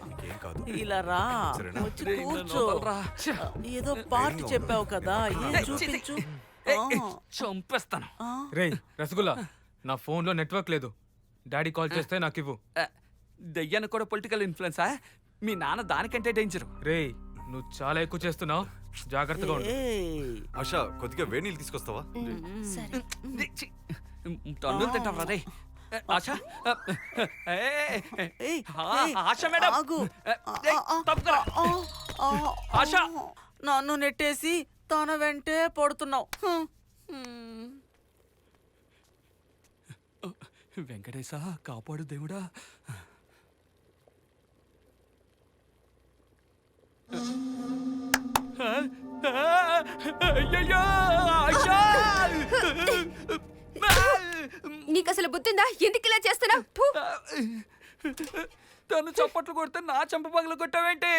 నీకేం కాదు. ఇలా రా, సరేనా? వచ్చి కూర్చో. ఏదో పార్ట్ చెప్పావు కదా, ఏం చూపించు. చంపేస్తాను. రేయ్ రసగుల్లా, నా ఫోన్లో నెట్వర్క్ లేదు. డాడీ కాల్ చేస్తే నాకు ఇవ్వు. దయ్యానికి కూడా పొలిటికల్ ఇన్ఫ్లుయెన్సా? మీ నాన్న దానికంటే డేంజరు. రేయ్ నువ్వు చాలా ఎక్కువ చేస్తున్నావు, జాగ్రత్తగా ఉండు. ఏయ్, ఆశ, కొద్దిగా వేడి నీళ్ళు తీసుకొస్తావా? సరే. తన్నులు తింటావు రే. ఆశ, ఏయ్, ఆశ మేడం, ఆగు. తప్పుకురా. ఆశ, నన్ను నెట్టేసి తన వెంటే పడుతున్నావు. వెంకటేశ కాపాడు దేవుడా. అయ్యయ్యో, ఆశ! నీకు అసలు బుద్ధిందా? ఎందుకు ఇలా చేస్తున్నావు? తను చప్పట్లు కొడితే నా చెంప పగలు కొట్టావేంటి?